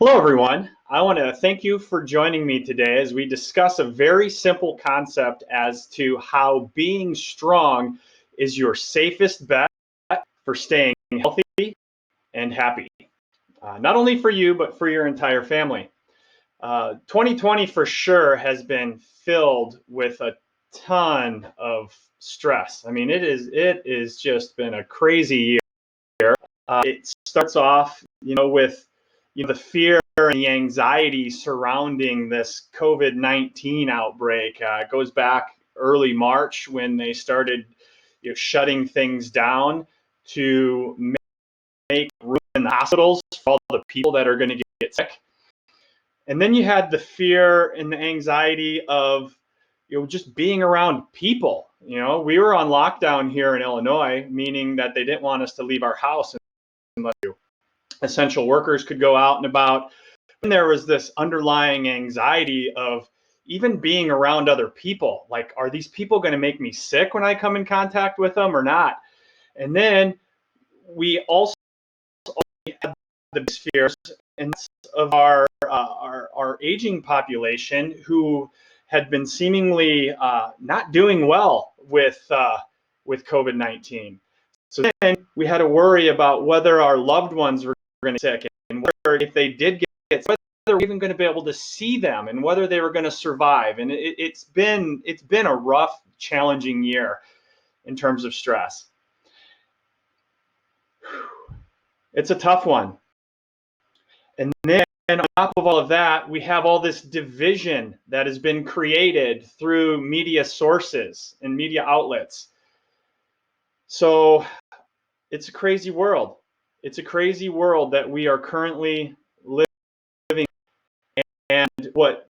Hello, everyone. I want to thank you for joining me today as we discuss a very simple concept as to how being strong is your safest bet for staying healthy and happy. Not only for you, but for your entire family. 2020 for sure has been filled with a ton of stress. I mean, it is just been a crazy year. It starts off, with the fear and the anxiety surrounding this COVID-19 outbreak. It goes back early March when they started shutting things down to make room in the hospitals for all the people that are going to get sick. And then you had the fear and the anxiety of just being around people. We were on lockdown here in Illinois, meaning that they didn't want us to leave our house unless essential workers could go out and about. And there was this underlying anxiety of even being around other people. Like, are these people going to make me sick when I come in contact with them or not? And then we also had the fears of our aging population who had been seemingly not doing well with COVID-19. So then we had to worry about whether our loved ones were going to get sick, and whether if they did get sick, whether we're even going to be able to see them, and whether they were going to survive. And it's been a rough, challenging year in terms of stress. It's a tough one. And then on top of all of that, we have all this division that has been created through media sources and media outlets. So it's a crazy world. It's a crazy world that we are currently living in. And what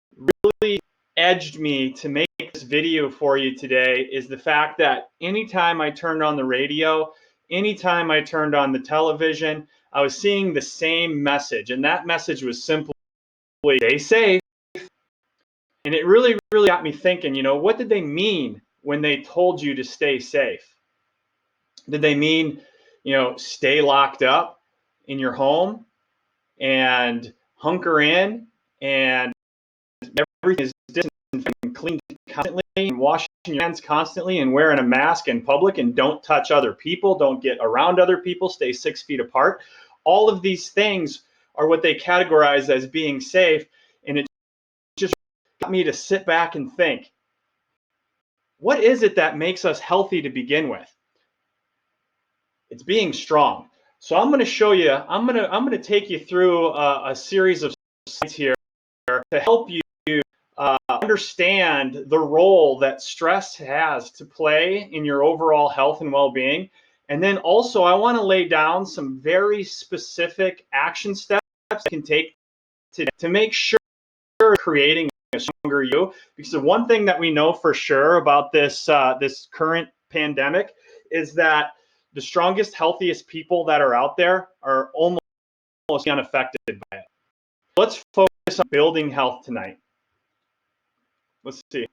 really edged me to make this video for you today is the fact that anytime I turned on the radio, anytime I turned on the television, I was seeing the same message. And that message was simply, stay safe. And it really, really got me thinking, what did they mean when they told you to stay safe? Did they mean, stay locked up in your home and hunker in and everything is disinfected and cleaned constantly and washing your hands constantly and wearing a mask in public and don't touch other people, don't get around other people, stay 6 feet apart? All of these things are what they categorize as being safe. And it just got me to sit back and think, what is it that makes us healthy to begin with? It's being strong. So I'm going to show you, I'm going to take you through a series of slides here to help you understand the role that stress has to play in your overall health and well-being. And then also I want to lay down some very specific action steps you can take to make sure you're creating a stronger you. Because the one thing that we know for sure about this current pandemic is that the strongest, healthiest people that are out there are almost unaffected by it. Let's focus on building health tonight. Let's see.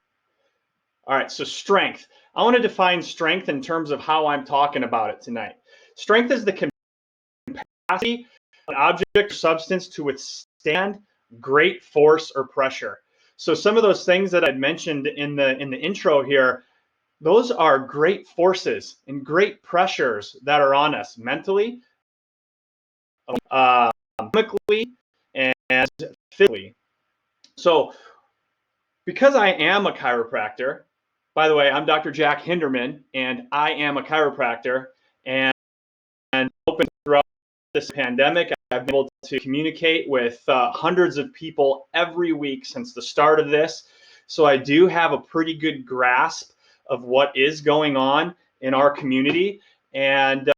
All right, so strength. I want to define strength in terms of how I'm talking about it tonight. Strength is the capacity of an object or substance to withstand great force or pressure. So some of those things that I mentioned in the intro here, those are great forces and great pressures that are on us mentally, chemically, and physically. So because I am a chiropractor, by the way, I'm Dr. Jack Hinderman, and I am a chiropractor, and open throughout this pandemic, I've been able to communicate with hundreds of people every week since the start of this. So I do have a pretty good grasp of what is going on in our community, and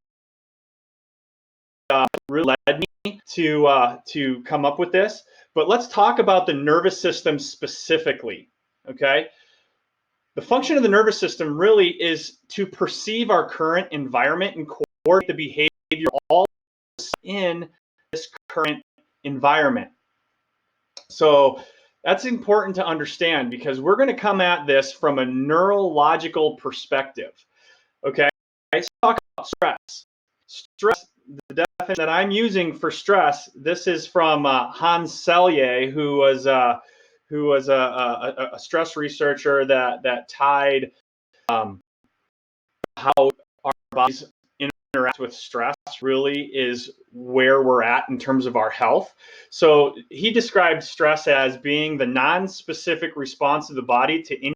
really led me to come up with this. But let's talk about the nervous system specifically, okay? The function of the nervous system really is to perceive our current environment and coordinate the behavior all in this current environment. So that's important to understand because we're going to come at this from a neurological perspective, okay? Let's talk about stress. Stress the definition that I'm using for stress, this is from Hans Selye, who was a stress researcher that tied how our bodies interact with stress really is where we're at in terms of our health. So he described stress as being the non-specific response of the body to any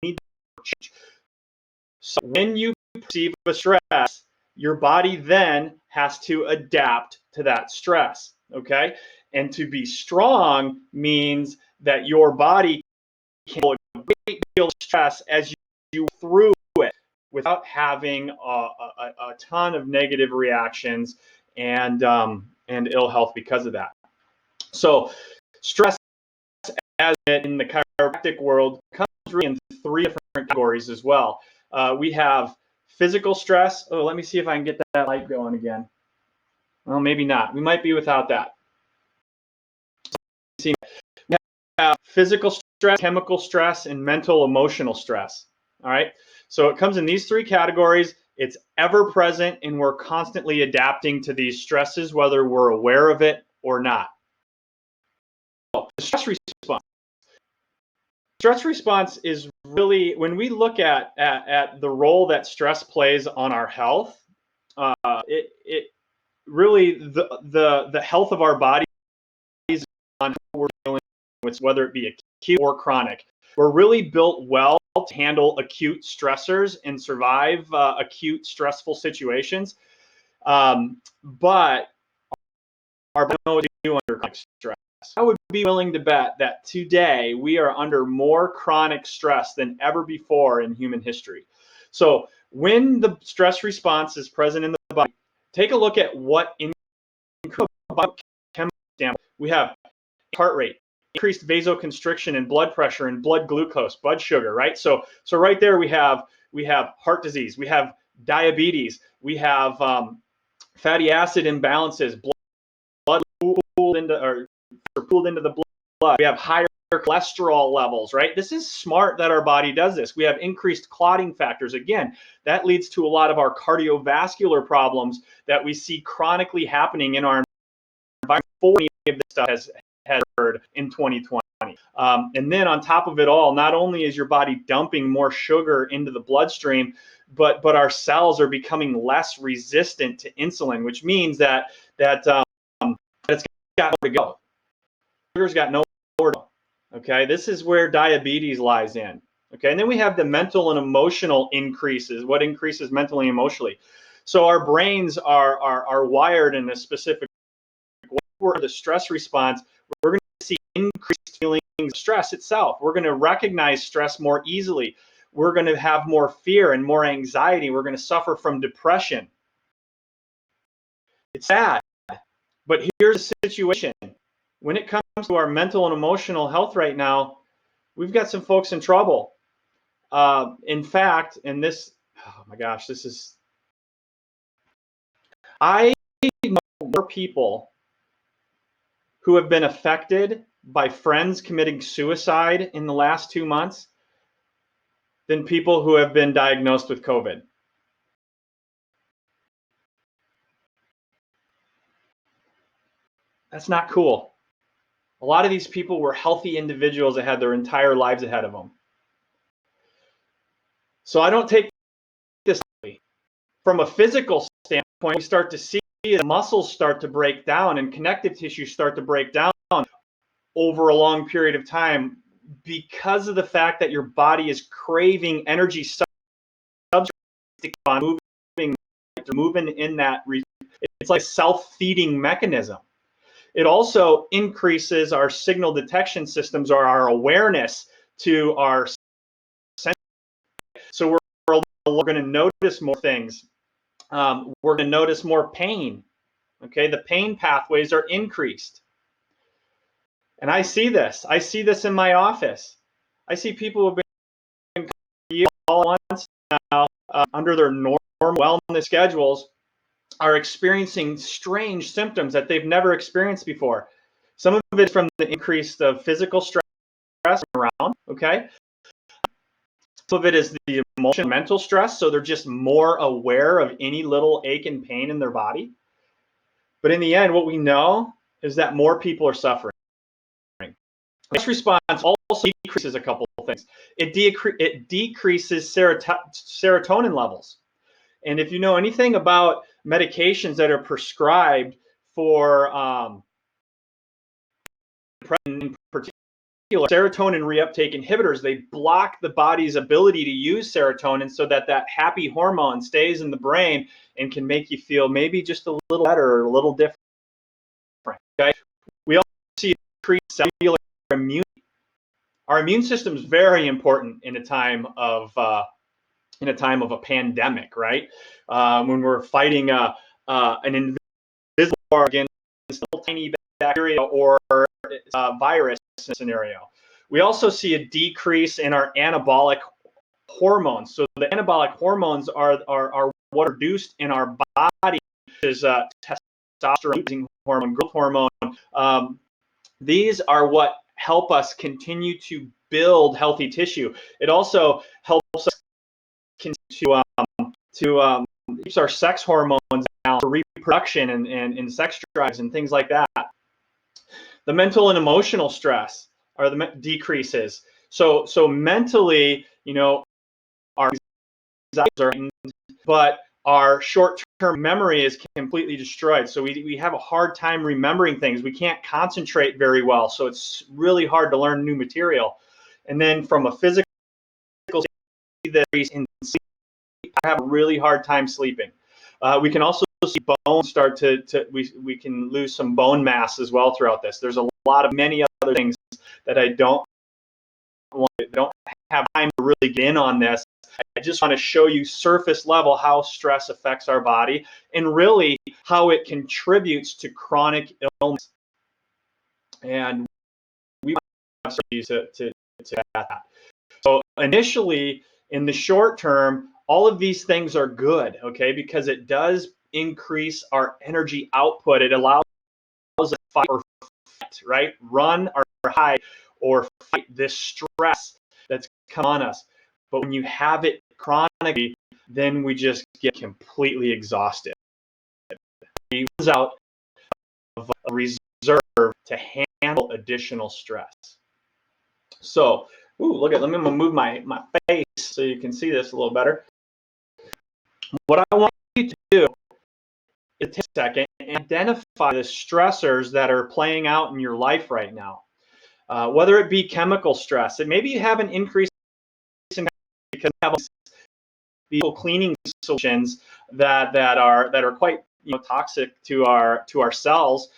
change. So when you perceive a stress, your body then has to adapt to that stress, okay? And to be strong means that your body can handle a great deal of stress as you through it without having a ton of negative reactions and ill health because of that. So stress, as in the chiropractic world, comes really in three different categories as well. We have physical stress. Oh, let me see if I can get that light going again. Well, maybe not. We might be without that. We have physical stress, chemical stress, and mental emotional stress. All right. So it comes in these three categories. It's ever present, and we're constantly adapting to these stresses, whether we're aware of it or not. So the stress response. Stress response is really, when we look at the role that stress plays on our health, it really the health of our bodies on how we're dealing with, whether it be acute or chronic. We're really built well to handle acute stressors and survive acute stressful situations, but our body knows what to do under chronic stress. I would be willing to bet that today we are under more chronic stress than ever before in human history. So when the stress response is present in the body, take a look at what biochemical damage. We have heart rate, increased vasoconstriction and blood pressure and blood glucose, blood sugar, right? So right there we have heart disease, we have diabetes, we have fatty acid imbalances, blood pooled into the blood. We have higher cholesterol levels, right? This is smart that our body does this. We have increased clotting factors. Again, that leads to a lot of our cardiovascular problems that we see chronically happening in our environment before any of this stuff has occurred in 2020. And then on top of it all, not only is your body dumping more sugar into the bloodstream, but our cells are becoming less resistant to insulin, which means that it's got nowhere to go. Sugar's got nowhere to go. Okay, this is where diabetes lies in. Okay, and then we have the mental and emotional increases. What increases mentally and emotionally? So our brains are wired in a specific way. For the stress response, we're going to see increased feelings of stress itself. We're going to recognize stress more easily. We're going to have more fear and more anxiety. We're going to suffer from depression. It's sad, but here's the situation. When it comes to our mental and emotional health right now, we've got some folks in trouble. In fact, and this, oh my gosh, I know more people who have been affected by friends committing suicide in the last 2 months than people who have been diagnosed with COVID. That's not cool. A lot of these people were healthy individuals that had their entire lives ahead of them. So I don't take this from a physical standpoint. We start to see the muscles start to break down and connective tissue start to break down over a long period of time because of the fact that your body is craving energy substrate on moving in that. It's like a self-feeding mechanism. It also increases our signal detection systems or our awareness to our senses. So we're going to notice more things. We're going to notice more pain. Okay, the pain pathways are increased. And I see this. I see this in my office. I see people who have been all at once now under their normal wellness schedules are experiencing strange symptoms that they've never experienced before. Some of it is from the increase of physical stress around, okay? Some of it is the emotional, mental stress, so they're just more aware of any little ache and pain in their body. But in the end, what we know is that more people are suffering. Stress response also decreases a couple of things. It decreases serotonin levels. And if you know anything about medications that are prescribed for in particular, serotonin reuptake inhibitors, they block the body's ability to use serotonin so that that happy hormone stays in the brain and can make you feel maybe just a little better or a little different. Okay? We also see increased cellular immunity. Our immune system is very important in a time of a pandemic, right? When we're fighting an invisible war against a tiny bacteria or virus scenario. We also see a decrease in our anabolic hormones. So the anabolic hormones are what are produced in our body, is testosterone hormone, growth hormone. These are what help us continue to build healthy tissue. It also helps us continue to keeps our sex hormones down for reproduction and sex drives and things like that. The mental and emotional stress are the decreases. So mentally, our anxieties are, but our short-term memory is completely destroyed. So we have a hard time remembering things. We can't concentrate very well. So it's really hard to learn new material. And then from a physical standpoint, I have a really hard time sleeping. We can also see bones start to we can lose some bone mass as well throughout this. There's a lot of many other things that I don't have time to really get in on this. I just want to show you surface level how stress affects our body and really how it contributes to chronic illness. And we want to that. So initially, in the short term, all of these things are good, okay, because it does increase our energy output. It allows us to fight or fight, right? Run or hide or fight this stress that's come on us. But when you have it chronically, then we just get completely exhausted. We lose out of a reserve to handle additional stress. So, look at, let me move my face so you can see this a little better. What I want you to do is take a second and identify the stressors that are playing out in your life right now. Whether it be chemical stress, and maybe you have an increase in because we have these cleaning solutions that are quite toxic to our cells,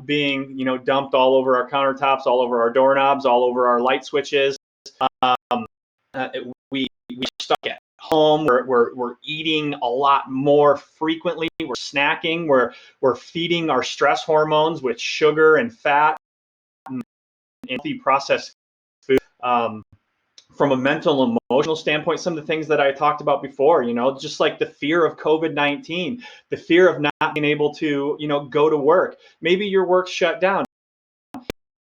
being dumped all over our countertops, all over our doorknobs, all over our light switches. We stuck at home. We're eating a lot more frequently. We're snacking. We're feeding our stress hormones with sugar and fat and processed food. From a mental and emotional standpoint, some of the things that I talked about before, just like the fear of COVID-19, the fear of not being able to, go to work. Maybe your work's shut down.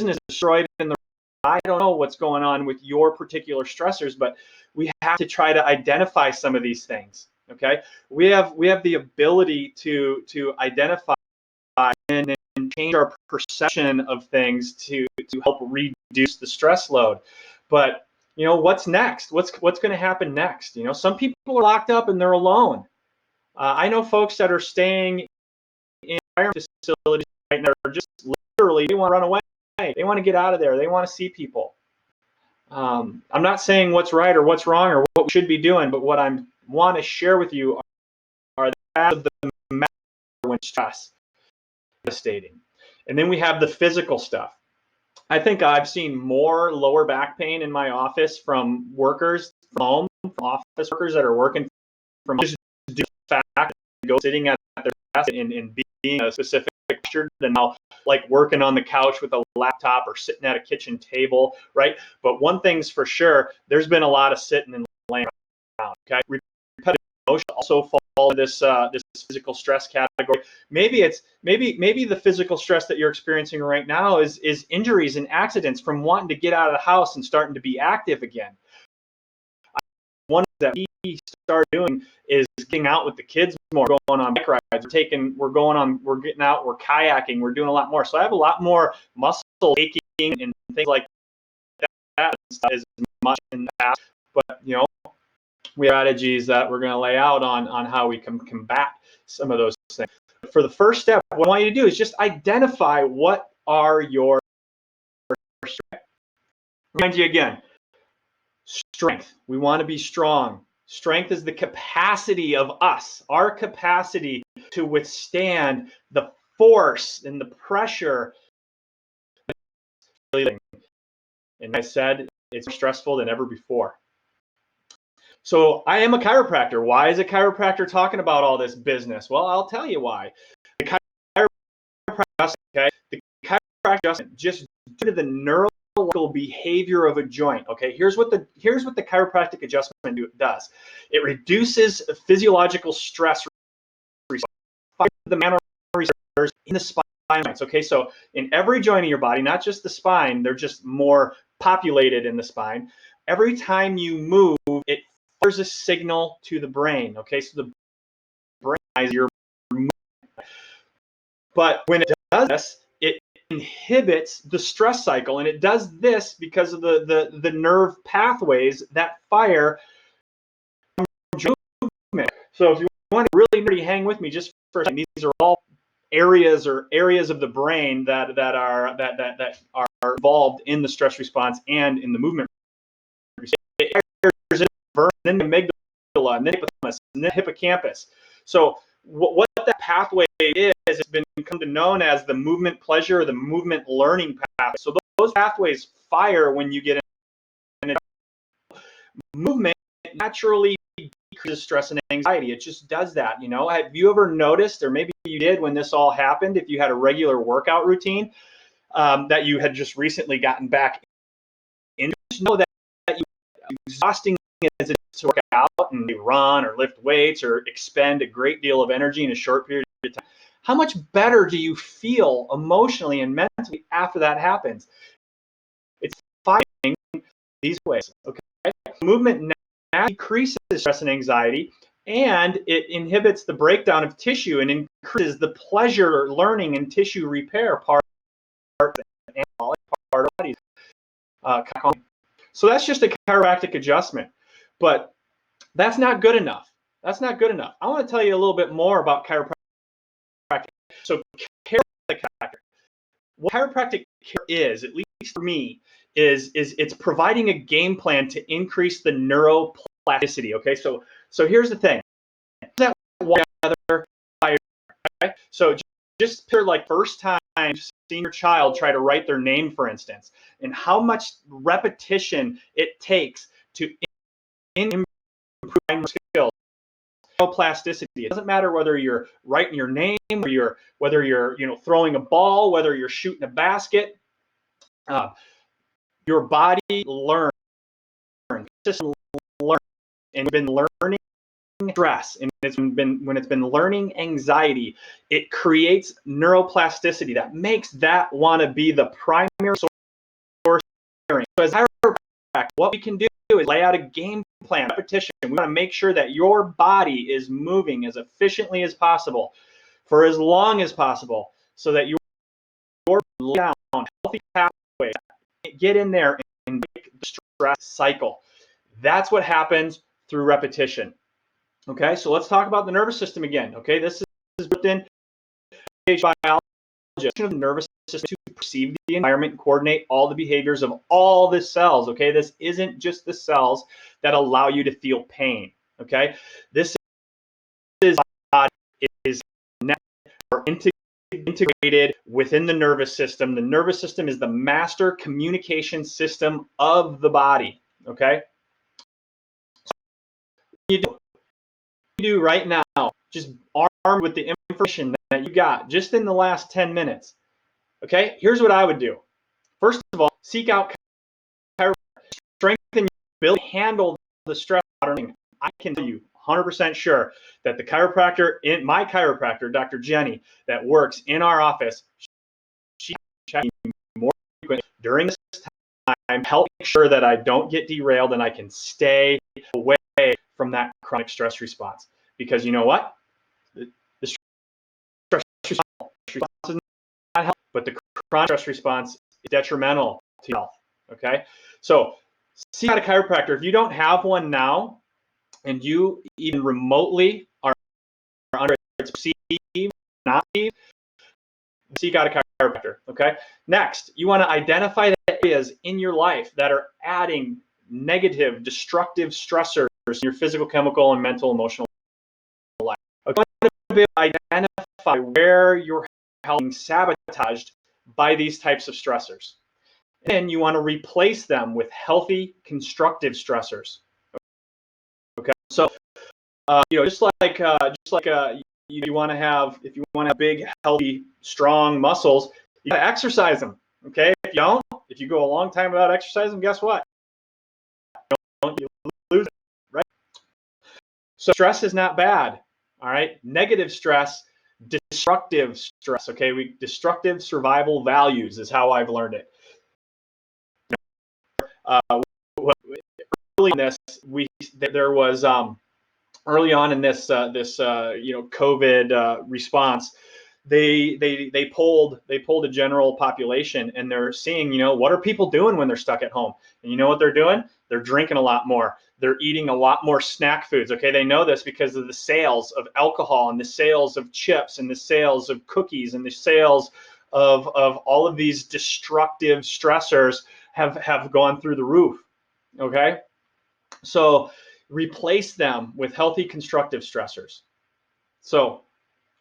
Business is destroyed in the I don't know what's going on with your particular stressors, but we have to try to identify some of these things. Okay, we have the ability to identify and change our perception of things to help reduce the stress load. But what's next? What's going to happen next? Some people are locked up and they're alone. I know folks that are staying in environment facilities right now are just literally they want to run away. They want to get out of there. They want to see people. I'm not saying what's right or what's wrong or what we should be doing, but what I want to share with you are the matter when stress is devastating. And then we have the physical stuff. I think I've seen more lower back pain in my office from workers from home, from office workers that are working from home, just due to the fact that go sitting at their desk and being a specific posture than now like working on the couch with a laptop or sitting at a kitchen table, right? But one thing's for sure, there's been a lot of sitting and laying around. Okay, repetitive motion also fall into this physical stress category. Maybe the physical stress that you're experiencing right now is injuries and accidents from wanting to get out of the house and starting to be active again. One that we started doing is getting out with the kids more, going on bike rides. We're getting out, we're kayaking, we're doing a lot more. So I have a lot more muscle aching and things like that as much in the past. But we have strategies that we're going to lay out on how we can combat some of those things. For the first step, what I want you to do is just identify what are your strengths. Remind you again, strength. We want to be strong. Strength is the capacity of us, our capacity to withstand the force and the pressure. And I said, it's more stressful than ever before. So I am a chiropractor. Why is a chiropractor talking about all this business? Well, I'll tell you why. The chiropractic adjustment, just due to the neurological behavior of a joint. Okay, here's what the chiropractic adjustment does. It reduces physiological stress response, the manner receptors in the spine joints. Okay, so in every joint of your body, not just the spine, they're just more populated in the spine. Every time you move, it fires a signal to the brain. Okay, so the brain is your movement. But when it does this, it inhibits the stress cycle, and it does this because of the nerve pathways that fire movement. So if you want to really nerdy, hang with me just for a second. These are all areas of the brain that are involved in the stress response and in the movement. Then the amygdala, and then hypothalamus, and then hippocampus. So what that pathway is, it's been come to known as the movement pleasure or the movement learning pathway. So those pathways fire when you get in. Movement naturally decreases stress and anxiety. It just does that. Have you ever noticed, or maybe you did when this all happened, if you had a regular workout routine that you had just recently gotten back into, just know that exhausting as it's to work out and run or lift weights or expend a great deal of energy in a short period of time, how much better do you feel emotionally and mentally after that happens? It's fighting these ways. Okay, movement now decreases stress and anxiety, and it inhibits the breakdown of tissue and increases the pleasure learning and tissue repair part of the body. So that's just a chiropractic adjustment, but that's not good enough. That's not good enough. I want to tell you a little bit more about chiropractic. So chiropractic, what chiropractic care is, at least for me, is it's providing a game plan to increase the neuroplasticity. Okay, so here's the thing. That together, okay? So just picture like first time seeing your child try to write their name, for instance, and how much repetition it takes to improve skills. Neuroplasticity. It doesn't matter whether you're writing your name, or whether you're throwing a ball, whether you're shooting a basket. Your body learns, system learns, and been learning stress, and when it's been learning anxiety, it creates neuroplasticity that makes that want to be the primary source. So as chiropractic, what we can do is lay out a game plan, repetition. We want to make sure that your body is moving as efficiently as possible for as long as possible, so that you're down healthy pathways, get in there and break the stress cycle. That's what happens through repetition. Okay, so let's talk about the nervous system again. Okay, this is within biology of the nervous system to perceive the environment and coordinate all the behaviors of all the cells. Okay, this isn't just the cells that allow you to feel pain. Okay, this is integrated within the nervous system. The nervous system is the master communication system of the body. Okay, you do right now, just armed with the information that you got just in the last 10 minutes. Okay, here's what I would do. First of all, seek out chiropractic. Strengthen your ability to handle the stress. I can tell you 100% sure that the chiropractor, my chiropractor, Dr. Jenny, that works in our office, she checks me more frequently during this time, help make sure that I don't get derailed and I can stay away from that chronic stress response. Because you know what? The stress response is not healthy, but the chronic stress response is detrimental to health. Okay, so seek out a chiropractor. If you don't have one now, and you even remotely are under its perceived, not seek out a chiropractor. Okay. Next, you want to identify the areas in your life that are adding negative, destructive stressors in your physical, chemical, and mental, emotional life. Okay. You want to be able to identify where your health is being sabotaged by these types of stressors. And then you want to replace them with healthy, constructive stressors. Okay. So, just like you want to have, if you want to have big, healthy, strong muscles, you got to exercise them. Okay. If you don't, if you go a long time without exercising, guess what? You lose it, right? So stress is not bad. All right. Negative stress, destructive stress. Okay. Destructive survival values is how I've learned it. Early in this, there was early on in this COVID response, they polled a general population, and they're seeing, what are people doing when they're stuck at home? And you know what they're doing? They're drinking a lot more. They're eating a lot more snack foods. Okay, they know this because of the sales of alcohol and the sales of chips and the sales of cookies and the sales of all of these destructive stressors have gone through the roof. Okay, so replace them with healthy, constructive stressors. So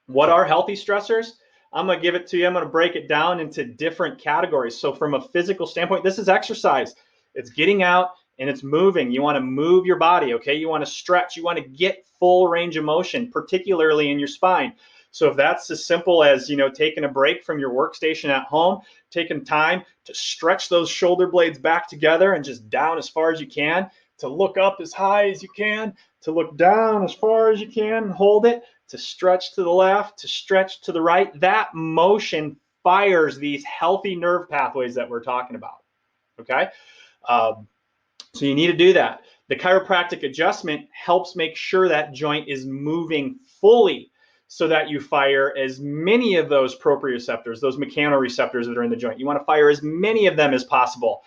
what are healthy stressors? I'm going to give it to you. I'm going to break it down into different categories. So from a physical standpoint, this is exercise. It's getting out and it's moving. You want to move your body, okay? You want to stretch. You want to get full range of motion, particularly in your spine. So if that's as simple as, taking a break from your workstation at home, taking time to stretch those shoulder blades back together and just down as far as you can, to look up as high as you can, to look down as far as you can, hold it, to stretch to the left, to stretch to the right. That motion fires these healthy nerve pathways that we're talking about, okay? So you need to do that. The chiropractic adjustment helps make sure that joint is moving fully so that you fire as many of those proprioceptors, those mechanoreceptors that are in the joint. You want to fire as many of them as possible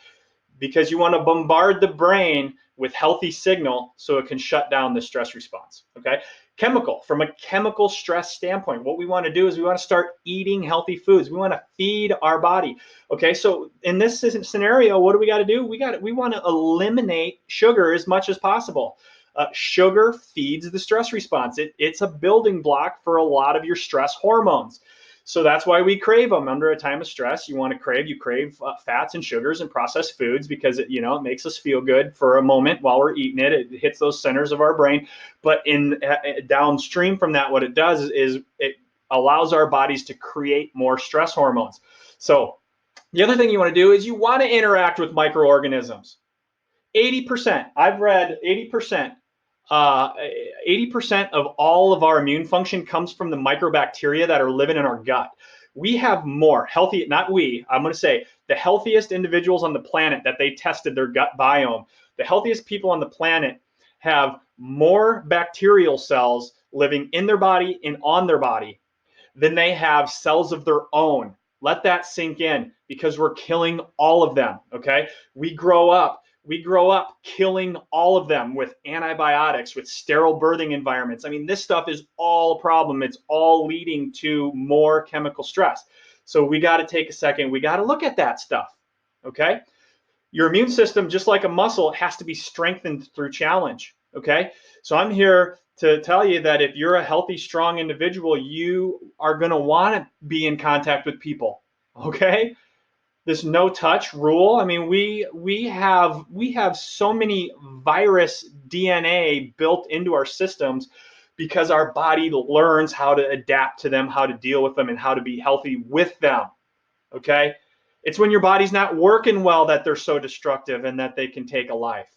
because you want to bombard the brain with healthy signal so it can shut down the stress response, okay? Chemical, from a chemical stress standpoint, what we want to do is we want to start eating healthy foods. We want to feed our body, okay? So in this scenario, what do we got to do? We want to eliminate sugar as much as possible. Sugar feeds the stress response. It's a building block for a lot of your stress hormones. So that's why we crave them under a time of stress. You crave fats and sugars and processed foods because it makes us feel good for a moment while we're eating it. It hits those centers of our brain. But downstream from that, what it does is it allows our bodies to create more stress hormones. So the other thing you want to do is you want to interact with microorganisms. 80%, I've read 80%. 80% of all of our immune function comes from the microbacteria that are living in our gut. We have more healthy, I'm going to say the healthiest individuals on the planet that they tested their gut biome. The healthiest people on the planet have more bacterial cells living in their body and on their body than they have cells of their own. Let that sink in because we're killing all of them, okay? We grow up killing all of them with antibiotics, with sterile birthing environments. I mean, this stuff is all a problem. It's all leading to more chemical stress. So we got to take a second. We got to look at that stuff, okay? Your immune system, just like a muscle, has to be strengthened through challenge, okay? So I'm here to tell you that if you're a healthy, strong individual, you are going to want to be in contact with people, okay? This no touch rule. I mean, we have so many virus DNA built into our systems because our body learns how to adapt to them, how to deal with them, and how to be healthy with them. Okay? It's when your body's not working well that they're so destructive and that they can take a life.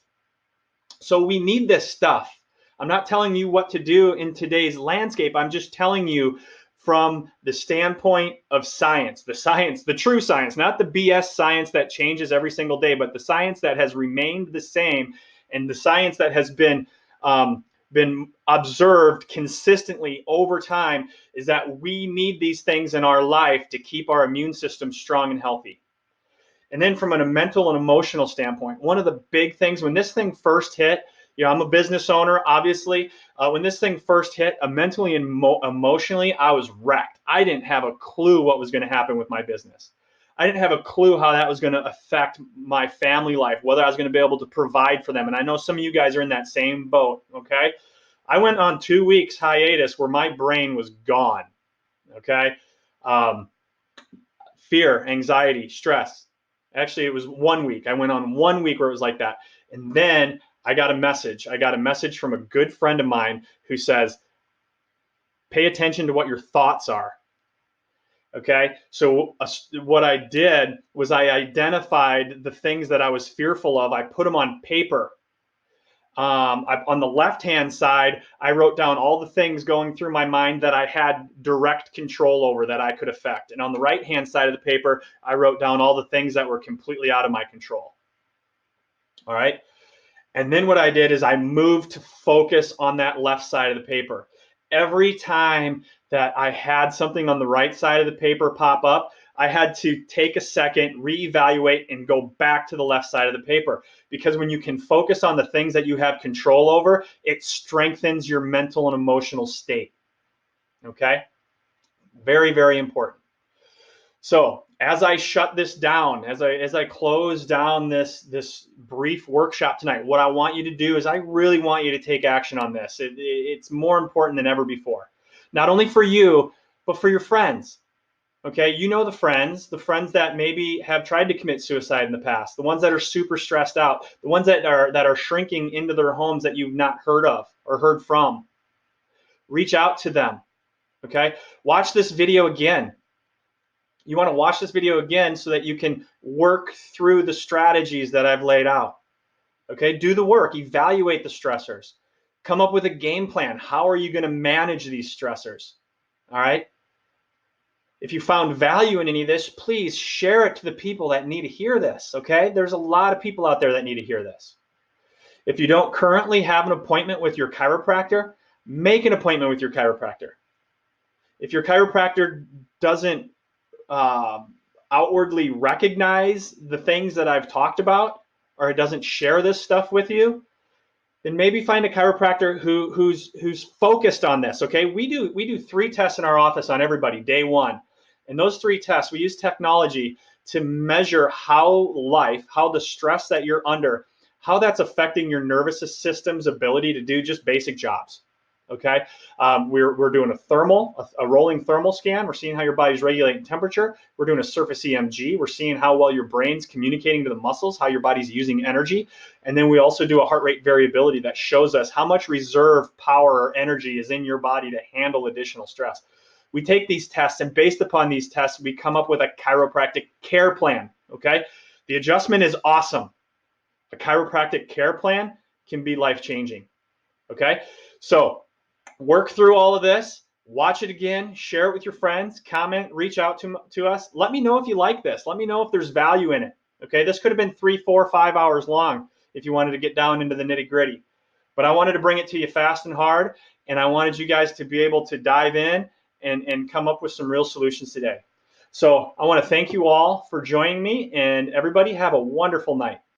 So we need this stuff. I'm not telling you what to do in today's landscape. I'm just telling you from the standpoint of science, the true science, not the BS science that changes every single day, but the science that has remained the same and the science that has been been observed consistently over time is that we need these things in our life to keep our immune system strong and healthy. And then from a mental and emotional standpoint, one of the big things when this thing first hit, I'm a business owner, obviously. When this thing first hit, mentally and emotionally, I was wrecked. I didn't have a clue what was going to happen with my business. I didn't have a clue how that was going to affect my family life, whether I was going to be able to provide for them. And I know some of you guys are in that same boat, okay? I went on 2 weeks hiatus where my brain was gone, okay? Fear, anxiety, stress. Actually, it was 1 week. I went on 1 week where it was like that. And then I got a message. I got a message from a good friend of mine who says, pay attention to what your thoughts are. Okay, so what I did was I identified the things that I was fearful of. I put them on paper. On the left-hand side, I wrote down all the things going through my mind that I had direct control over that I could affect. And on the right-hand side of the paper, I wrote down all the things that were completely out of my control. All right. And then what I did is I moved to focus on that left side of the paper. Every time that I had something on the right side of the paper pop up, I had to take a second, reevaluate, and go back to the left side of the paper. Because when you can focus on the things that you have control over, it strengthens your mental and emotional state. Okay? Very, very important. So as I shut this down, as I close down this brief workshop tonight, what I want you to do is I really want you to take action on this. It's more important than ever before. Not only for you, but for your friends. Okay, you know the friends that maybe have tried to commit suicide in the past, the ones that are super stressed out, the ones that are shrinking into their homes that you've not heard of or heard from. Reach out to them. Okay, watch this video again. You want to watch this video again so that you can work through the strategies that I've laid out. Okay, do the work, evaluate the stressors, come up with a game plan. How are you going to manage these stressors? All right. If you found value in any of this, please share it to the people that need to hear this. Okay, there's a lot of people out there that need to hear this. If you don't currently have an appointment with your chiropractor, make an appointment with your chiropractor. If your chiropractor doesn't outwardly recognize the things that I've talked about, or it doesn't share this stuff with you, then maybe find a chiropractor who's focused on this. Okay, we do 3 tests in our office on everybody day 1, and those 3 tests we use technology to measure how the stress that you're under, how that's affecting your nervous system's ability to do just basic jobs. Okay, we're doing a rolling thermal scan. We're seeing how your body's regulating temperature. We're doing a surface EMG. We're seeing how well your brain's communicating to the muscles, how your body's using energy. And then we also do a heart rate variability that shows us how much reserve power or energy is in your body to handle additional stress. We take these tests, and based upon these tests, we come up with a chiropractic care plan. Okay, the adjustment is awesome. A chiropractic care plan can be life-changing. Okay, so work through all of this, watch it again, share it with your friends, comment, reach out to us. Let me know if you like this. Let me know if there's value in it. Okay, this could have been 3, 4, 5 hours long if you wanted to get down into the nitty-gritty. But I wanted to bring it to you fast and hard, and I wanted you guys to be able to dive in and come up with some real solutions today. So I want to thank you all for joining me, and everybody have a wonderful night.